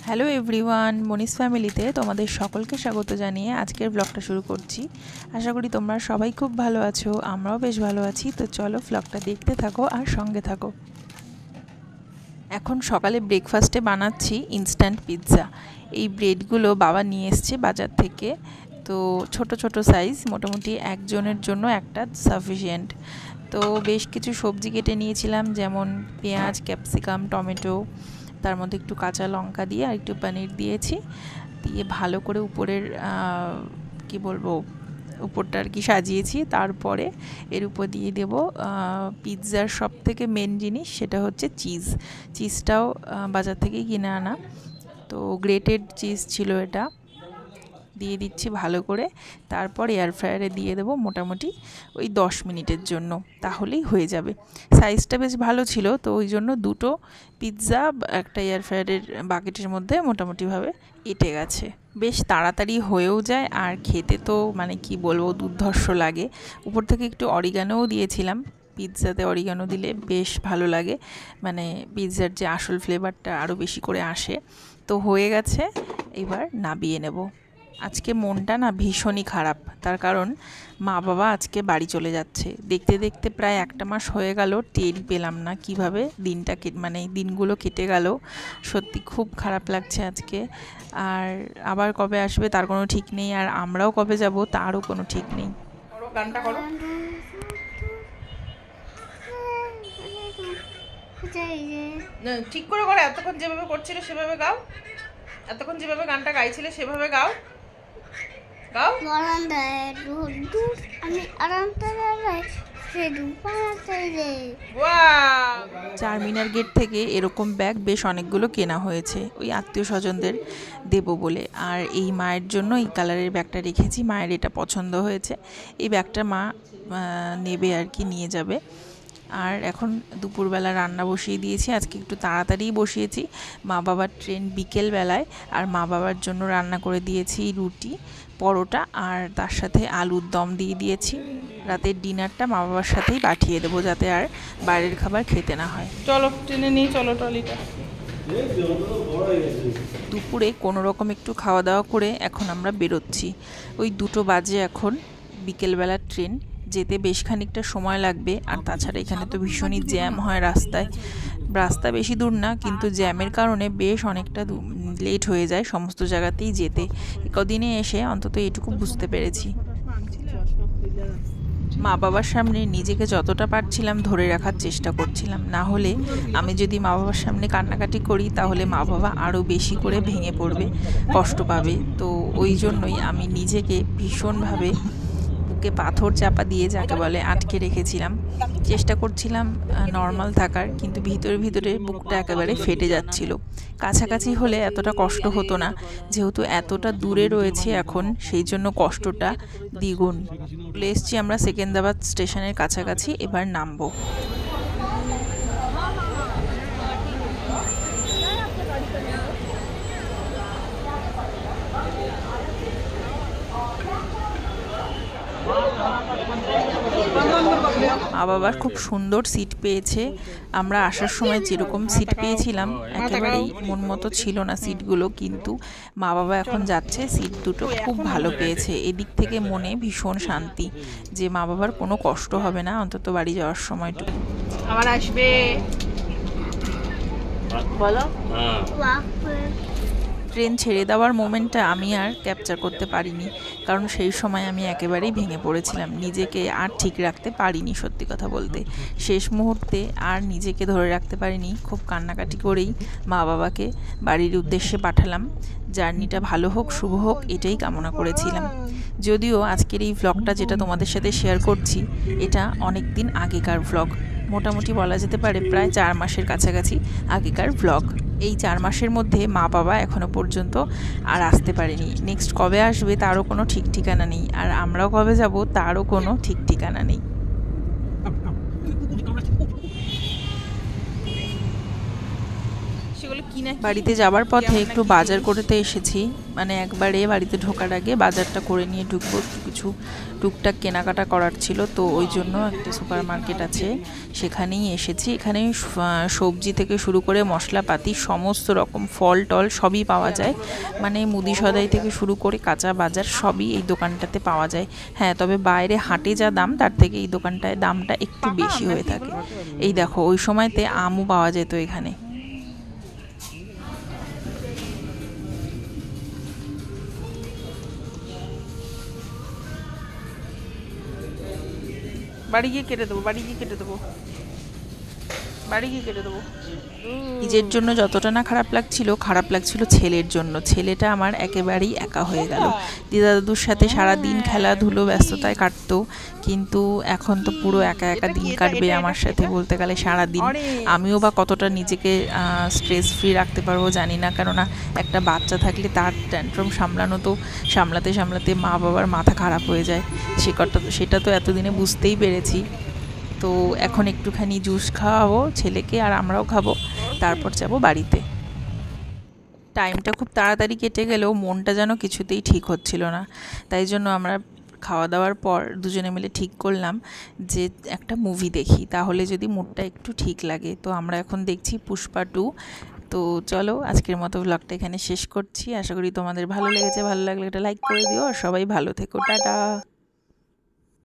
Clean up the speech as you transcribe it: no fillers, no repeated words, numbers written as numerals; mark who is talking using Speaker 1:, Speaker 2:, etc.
Speaker 1: Hello everyone, Moni's ফ্যামিলিতে তোমাদের সকলকে স্বাগত জানিয়ে আজকের ব্লগটা শুরু করছি। আশা করি তোমরা সবাই খুব ভালো আছো, আমরাও বেশ ভালো আছি। তো চলো ব্লগটা দেখতে থাকো আর সঙ্গে থাকো। এখন সকালে ব্রেকফাস্টে বানাচ্ছি ইনস্ট্যান্ট পিৎজা। এই ব্রেডগুলো বাবা নিয়ে এসছে বাজার থেকে। তো ছোট ছোট সাইজ, মোটামুটি একজনের জন্য একটা সাফিসিয়েন্ট। তো বেশ কিছু সবজি কেটে নিয়েছিলাম, যেমন পেঁয়াজ, ক্যাপসিকাম, টমেটো, তার মধ্যে একটু কাঁচা লঙ্কা দিয়ে আর একটু পনির দিয়েছি। দিয়ে ভালো করে উপরের কি বলবো, উপরটা আর কি সাজিয়েছি। তারপরে এর উপর দিয়ে দেব পিৎজার সব থেকে মেন জিনিস, সেটা হচ্ছে চিজটাও বাজার থেকে কিনে আনা। তো গ্রেটেড চিজ ছিল, এটা দিয়ে দিচ্ছি ভালো করে। তারপর এয়ার ফ্রায়ারে দিয়ে দেবো মোটামুটি ওই 10 মিনিটের জন্য, তাহলেই হয়ে যাবে। সাইজটা বেশ ভালো ছিল, তো ওই জন্য দুটো পিৎজা একটা এয়ার ফ্রায়ারের বাকেটের মধ্যে মোটামুটিভাবে এঁটে গেছে। বেশ তাড়াতাড়ি হয়েও যায়, আর খেতে তো মানে কি বলবো, দুর্ধর্ষ লাগে। উপর থেকে একটু অরিগানোও দিয়েছিলাম। পিৎজাতে অরিগানো দিলে বেশ ভালো লাগে, মানে পিৎজার যে আসল ফ্লেভারটা আরও বেশি করে আসে। তো হয়ে গেছে, এবার নামিয়ে নেব। আজকে মনটা না ভীষণই খারাপ, তার কারণ মা বাবা আজকে বাড়ি চলে যাচ্ছে। দেখতে দেখতে প্রায় একটা মাস হয়ে গেল, টেরই পেলাম না কিভাবে দিনগুলো কেটে গেল। সত্যি খুব খারাপ লাগছে আজকে। আর আবার কবে আসবে তার কোনো ঠিক নেই, আর আমরাও কবে যাব তারও কোনো ঠিক নেই। গানটা করো, ঠিক করে করো। এতক্ষণ যেভাবে করছিলে সেভাবে গাও, এতক্ষণ যেভাবে গানটা গাইছিলে সেভাবে গাও। চারমিনার গেট থেকে এরকম ব্যাগ বেশ অনেকগুলো কেনা হয়েছে, ওই আত্মীয় স্বজনদের দেব বলে। আর এই মায়ের জন্য এই কালারের ব্যাগটা রেখেছি, মায়ের এটা পছন্দ হয়েছে। এই ব্যাগটা মা নেবে আর কি, নিয়ে যাবে। আর এখন দুপুরবেলা রান্না বসিয়ে দিয়েছি, আজকে একটু তাড়াতাড়িই বসিয়েছি। মা বাবার ট্রেন বিকেলবেলায়, আর মা বাবার জন্য রান্না করে দিয়েছি রুটি, পরোটা, আর তার সাথে আলুর দম দিয়ে দিয়েছি। রাতের ডিনারটা মা বাবার সাথেই পাঠিয়ে দেবো, যাতে আর বাইরের খাবার খেতে না হয়। চলো ট্রেনে নিয়ে চলো ট্রলিটা। দুপুরে কোনো রকম একটু খাওয়া দাওয়া করে এখন আমরা বেরোচ্ছি। ওই 2টো বাজে এখন, বিকেলবেলার ট্রেন, যেতে বেশ খানিকটা সময় লাগবে। আর তাছাড়া এখানে তো ভীষণই জ্যাম হয় রাস্তায়। রাস্তা বেশি দূর না, কিন্তু জ্যামের কারণে বেশ অনেকটা লেট হয়ে যায় সমস্ত জায়গাতেই যেতে। কদিনে এসে অন্তত এটুকু বুঝতে পেরেছি। মা বাবার সামনে নিজেকে যতটা পারছিলাম ধরে রাখার চেষ্টা করছিলাম, না হলে আমি যদি মা বাবার সামনে কান্নাকাটি করি তাহলে মা বাবা আরও বেশি করে ভেঙে পড়বে, কষ্ট পাবে। তো ওই জন্যই আমি নিজেকে ভীষণভাবে বুকে পাথর চাপা দিয়ে যাকে বলে আটকে রেখেছিলাম। চেষ্টা করছিলাম নর্মাল থাকার, কিন্তু ভিতরে ভিতরে বুকটা একেবারে ফেটে যাচ্ছিল। কাছাকাছি হলে এতটা কষ্ট হতো না, যেহেতু এতটা দূরে রয়েছে এখন, সেই জন্য কষ্টটা দ্বিগুণ। চলে এসছি আমরা সেকেন্দ্রাবাদ স্টেশনের কাছাকাছি, এবার নামবো। মা বাবার খুব সুন্দর সিট পেয়েছে। আমরা আসার সময় যেরকম সিট পেয়েছিলাম একেবারেই মন মতো ছিল না সিটগুলো, কিন্তু মা বাবা এখন যাচ্ছে, সিট দুটো খুব ভালো পেয়েছে। এদিক থেকে মনে ভীষণ শান্তি যে মা বাবার কোনো কষ্ট হবে না, অন্তত বাড়ি যাওয়ার সময়টুকু। আবার আসবে বলো। ট্রেন ছেড়ে দেওয়ার মোমেন্টটা আমি আর ক্যাপচার করতে পারিনি, কারণ সেই সময় আমি একেবারেই ভেঙে পড়েছিলাম, নিজেকে আর ঠিক রাখতে পারিনি। সত্যি কথা বলতে শেষ মুহূর্তে আর নিজেকে ধরে রাখতে পারিনি, খুব কান্নাকাটি করেই মা বাবাকে বাড়ির উদ্দেশ্যে পাঠালাম। জার্নিটা ভালো হোক, শুভ হোক, এটাই কামনা করেছিলাম। যদিও আজকের এই ভ্লগটা যেটা তোমাদের সাথে শেয়ার করছি, এটা অনেক দিন আগেকার ভ্লগ, মোটামুটি বলা যেতে পারে প্রায় 4 মাসের কাছাকাছি আগেকার ভ্লগ। এই 4 মাসের মধ্যে মা বাবা এখনও পর্যন্ত আর আসতে পারেনি। নেক্সট কবে আসবে তারও কোনো ঠিক ঠিকানা নেই, আর আমরাও কবে যাব তারও কোনো ঠিক ঠিকানা নেই। সেগুলি বাড়িতে যাবার পথে একটু বাজার করতে এসেছি, মানে একবারে বাড়িতে ঢোকার আগে বাজারটা করে নিয়ে ঢুকবো, কিছু টুকটাক কেনাকাটা করার ছিল, তো ওই জন্য একটা সুপার মার্কেট আছে সেখানেই এসেছি। এখানে সবজি থেকে শুরু করে মশলাপাতি সমস্ত রকম ফল টল সবই পাওয়া যায়, মানে মুদি সদাই থেকে শুরু করে কাঁচা বাজার সবই এই দোকানটাতে পাওয়া যায়। হ্যাঁ, তবে বাইরে হাটে যা দাম তার থেকে এই দোকানটায় দামটা একটু বেশি হয়ে থাকে। এই দেখো, ওই সময়তে আমও পাওয়া যেত এখানে। বাড়ি গিয়ে কেটে দেবো, বাড়ি গিয়ে কেটে দেবো, বাড়ি গিয়ে কেটে দেবো। নিজের জন্য যতটা না খারাপ লাগছিল ছেলের জন্য। ছেলেটা আমার একেবারেই একা হয়ে গেল। দিদা দাদুর সাথে সারা দিন খেলাধুলো ব্যস্ততায় কাটতো, কিন্তু এখন তো পুরো একা একা দিন কাটবে আমার সাথে বলতে গেলে সারা দিন। আমিও বা কতটা নিজেকে স্ট্রেস ফ্রি রাখতে পারবো জানি না, কেননা একটা বাচ্চা থাকলে তার ট্যান্ট্রাম সামলাতে মা বাবার মাথা খারাপ হয়ে যায়। সেটা তো এতদিনে বুঝতেই পেরেছি। তো এখন একটুখানি জুস খাওয়াবো ছেলেকে, আর আমরাও খাবো, তারপর যাব বাড়িতে। টাইমটা খুব তাড়াতাড়ি কেটে গেলেও মনটা যেন কিছুতেই ঠিক হচ্ছিল না। তাই জন্য আমরা খাওয়া দাওয়ার পর দুজনে মিলে ঠিক করলাম যে একটা মুভি দেখি, তাহলে যদি মুডটা একটু ঠিক লাগে। তো আমরা এখন দেখছি পুষ্পা 2। তো চলো, আজকের মতো ব্লগটা এখানে শেষ করছি। আশা করি তোমাদের ভালো লেগেছে। ভালো লাগলে একটা লাইক করে দিও, আর সবাই ভালো থেকো। টাটা।